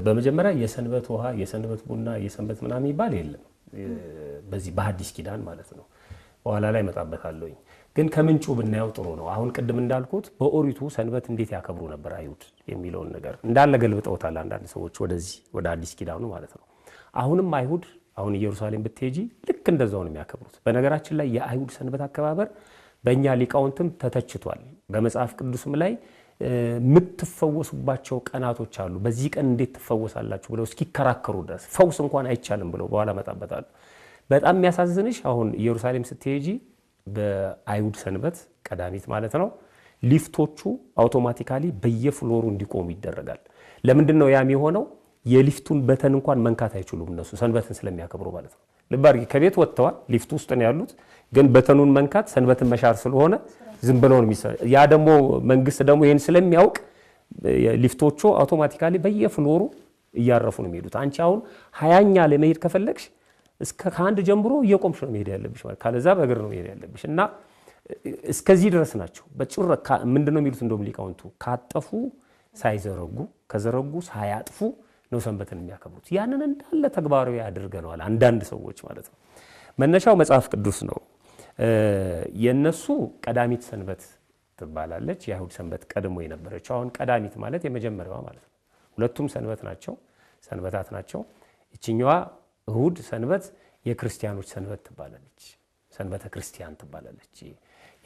በመጀመሪያ የሰንበት ውሃ የሰንበት ቡና የሰንበት ምናምን ይባል የለም በዚህ በሐዲስ ኪዳን ማለት ነው። በኋላ ላይ መጣበታለሁኝ ግን ከምንጩ ብናየው ጥሩ ነው። አሁን ቅድም እንዳልኩት በኦሪቱ ሰንበት እንዴት ያከብሩ ነበር አይሁድ የሚለውን ነገር እንዳለ ገልብጠውታል አንዳንድ ሰዎች ወደዚህ ወደ ሐዲስ ኪዳኑ ማለት ነው። አሁንም አይሁድ አሁን ኢየሩሳሌም ብትሄጂ ልክ እንደዛው ነው የሚያከብሩት። በነገራችን ላይ የአይሁድ ሰንበት አከባበር በእኛ ሊቃውንትም ተተችቷል። በመጽሐፍ ቅዱስም ላይ ምትፈወሱባቸው ቀናቶች አሉ። በዚህ ቀን እንዴት ትፈወሳላችሁ ብለው እስኪከራከሩ ድረስ ፈውስ እንኳን አይቻልም ብለው በኋላ መጣበታሉ። በጣም የሚያሳዝንሽ አሁን ኢየሩሳሌም ስትሄጂ በአይሁድ ሰንበት ቀዳሚት ማለት ነው ሊፍቶቹ አውቶማቲካሊ በየፍሎሩ እንዲቆሙ ይደረጋል። ለምንድን ነው ያም የሆነው? የሊፍቱን በተን እንኳን መንካት አይችሉም እነሱ ሰንበትን ስለሚያከብሩ ማለት ነው። ልባር ከቤት ወጥተዋል ሊፍቱ ውስጥ ነው ያሉት፣ ግን በተኑን መንካት ሰንበትን መሻር ስለሆነ ዝም ብለው ነው የሚሰራ። ያ ደግሞ መንግስት ደግሞ ይሄን ስለሚያውቅ ሊፍቶቹ አውቶማቲካሊ በየፍሎሩ እያረፉ ነው የሚሄዱት። አንቺ አሁን 20ኛ ለመሄድ ከፈለግሽ እስከ ከአንድ ጀምሮ እየቆምሽ ነው መሄድ ያለብሽ ማለት ካለዛ በእግር ነው መሄድ ያለብሽ። እና እስከዚህ ድረስ ናቸው። በጭራ ምንድነው የሚሉት እንደውም ሊቃውንቱ ካጠፉ ሳይዘረጉ ከዘረጉ ሳያጥፉ ነው ሰንበትን የሚያከብሩት። ያንን እንዳለ ተግባራዊ ያደርገናል አንዳንድ ሰዎች ማለት ነው። መነሻው መጽሐፍ ቅዱስ ነው። የነሱ ቀዳሚት ሰንበት ትባላለች። የአይሁድ ሰንበት ቀድሞ የነበረችው አሁን ቀዳሚት ማለት የመጀመሪያዋ ማለት ነው። ሁለቱም ሰንበት ናቸው፣ ሰንበታት ናቸው። እቺኛዋ እሁድ ሰንበት የክርስቲያኖች ሰንበት ትባላለች፣ ሰንበተ ክርስቲያን ትባላለች።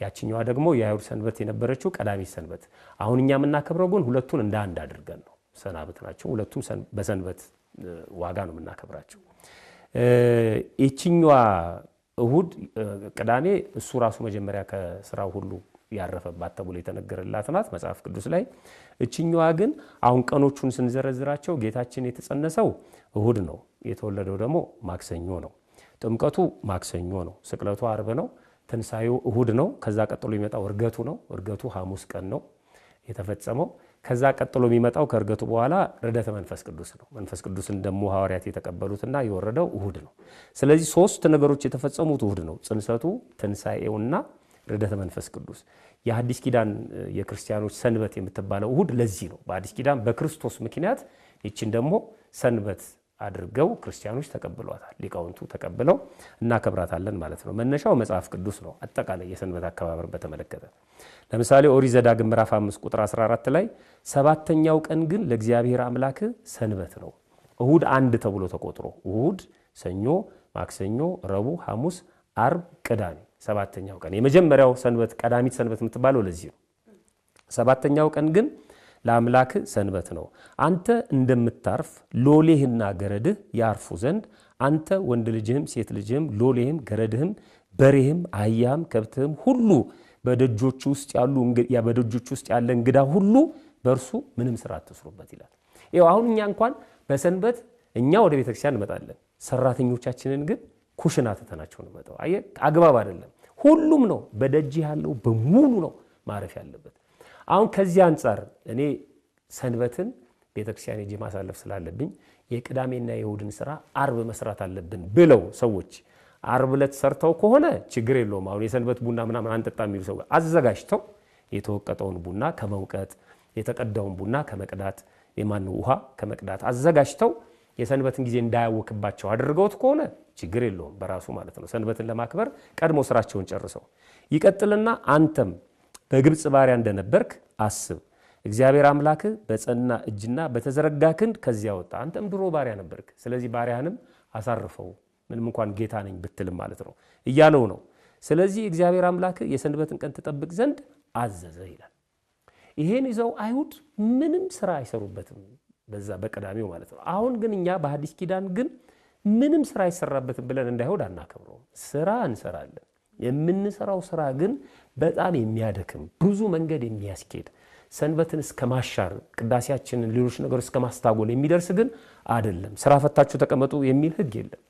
ያቺኛዋ ደግሞ የአይሁድ ሰንበት የነበረችው ቀዳሚት ሰንበት። አሁን እኛ የምናከብረው ግን ሁለቱን እንደ አንድ አድርገን ነው። ሰናበት ናቸው ሁለቱም በሰንበት ዋጋ ነው የምናከብራቸው። እቺኛዋ እሁድ ቅዳሜ እሱ ራሱ መጀመሪያ ከስራው ሁሉ ያረፈባት ተብሎ የተነገረላት ናት መጽሐፍ ቅዱስ ላይ። እቺኛዋ ግን አሁን ቀኖቹን ስንዘረዝራቸው ጌታችን የተጸነሰው እሁድ ነው፣ የተወለደው ደግሞ ማክሰኞ ነው፣ ጥምቀቱ ማክሰኞ ነው፣ ስቅለቱ አርብ ነው፣ ትንሳኤው እሁድ ነው። ከዛ ቀጥሎ የሚመጣው እርገቱ ነው። እርገቱ ሐሙስ ቀን ነው የተፈጸመው። ከዛ ቀጥሎ የሚመጣው ከእርገቱ በኋላ ረደተ መንፈስ ቅዱስ ነው። መንፈስ ቅዱስን ደግሞ ሐዋርያት የተቀበሉትና የወረደው እሁድ ነው። ስለዚህ ሶስት ነገሮች የተፈጸሙት እሁድ ነው፣ ጽንሰቱ፣ ትንሳኤውና ረደተ መንፈስ ቅዱስ። የሐዲስ ኪዳን የክርስቲያኖች ሰንበት የምትባለው እሁድ ለዚህ ነው። በሐዲስ ኪዳን በክርስቶስ ምክንያት ይችን ደግሞ ሰንበት አድርገው ክርስቲያኖች ተቀብሏታል፣ ሊቃውንቱ ተቀብለው እናከብራታለን ማለት ነው። መነሻው መጽሐፍ ቅዱስ ነው። አጠቃላይ የሰንበት አከባበር በተመለከተ ለምሳሌ ኦሪት ዘዳግም ምዕራፍ 5 ቁጥር 14 ላይ ሰባተኛው ቀን ግን ለእግዚአብሔር አምላክ ሰንበት ነው። እሁድ አንድ ተብሎ ተቆጥሮ እሁድ፣ ሰኞ፣ ማክሰኞ፣ ረቡዕ፣ ሐሙስ፣ አርብ፣ ቅዳሜ ሰባተኛው ቀን የመጀመሪያው ሰንበት ቀዳሚት ሰንበት የምትባለው ለዚህ ነው። ሰባተኛው ቀን ግን ለአምላክ ሰንበት ነው። አንተ እንደምታርፍ ሎሌህና ገረድህ ያርፉ ዘንድ አንተ ወንድ ልጅህም ሴት ልጅህም ሎሌህም ገረድህም በሬህም አህያህም ከብትህም ሁሉ በደጆች ውስጥ ያለ እንግዳ ሁሉ በእርሱ ምንም ስራ አትስሩበት ይላል። ይኸው አሁን እኛ እንኳን በሰንበት እኛ ወደ ቤተክርስቲያን እንመጣለን፣ ሰራተኞቻችንን ግን ኩሽና ትተናቸው ነው መጣው። አየ አግባብ አይደለም። ሁሉም ነው በደጅ ያለው በሙሉ ነው ማረፍ ያለበት። አሁን ከዚህ አንፃር እኔ ሰንበትን ቤተክርስቲያን ሄጄ ማሳለፍ ስላለብኝ የቅዳሜና የእሁድን ስራ አርብ መስራት አለብን ብለው ሰዎች አርብ ዕለት ሰርተው ከሆነ ችግር የለውም። አሁን የሰንበት ቡና ምናምን አንጠጣ የሚሉ ሰው አዘጋጅተው የተወቀጠውን ቡና ከመውቀጥ የተቀዳውን ቡና ከመቅዳት የማን ውሃ ከመቅዳት አዘጋጅተው የሰንበትን ጊዜ እንዳያወክባቸው አድርገውት ከሆነ ችግር የለውም በራሱ ማለት ነው። ሰንበትን ለማክበር ቀድሞ ስራቸውን ጨርሰው ይቀጥልና አንተም በግብጽ ባሪያ እንደነበርክ አስብ፣ እግዚአብሔር አምላክ በጸና እጅና በተዘረጋ ክንድ ከዚያ ወጣ። አንተም ድሮ ባሪያ ነበርክ፣ ስለዚህ ባሪያንም አሳርፈው ምንም እንኳን ጌታ ነኝ ብትልም ማለት ነው እያለው ነው። ስለዚህ እግዚአብሔር አምላክ የሰንበትን ቀን ተጠብቅ ዘንድ አዘዘ ይላል። ይሄን ይዘው አይሁድ ምንም ስራ አይሰሩበትም በዛ በቀዳሚው ማለት ነው። አሁን ግን እኛ በሐዲስ ኪዳን ግን ምንም ስራ አይሰራበትም ብለን እንዳይሁድ አናከብረው። ስራ እንሰራለን። የምንሰራው ስራ ግን በጣም የሚያደክም ብዙ መንገድ የሚያስኬድ ሰንበትን እስከ ማሻር ቅዳሴያችንን ሌሎች ነገሮች እስከ ማስታጎል የሚደርስ ግን አይደለም። ስራ ፈታችሁ ተቀመጡ የሚል ህግ የለም።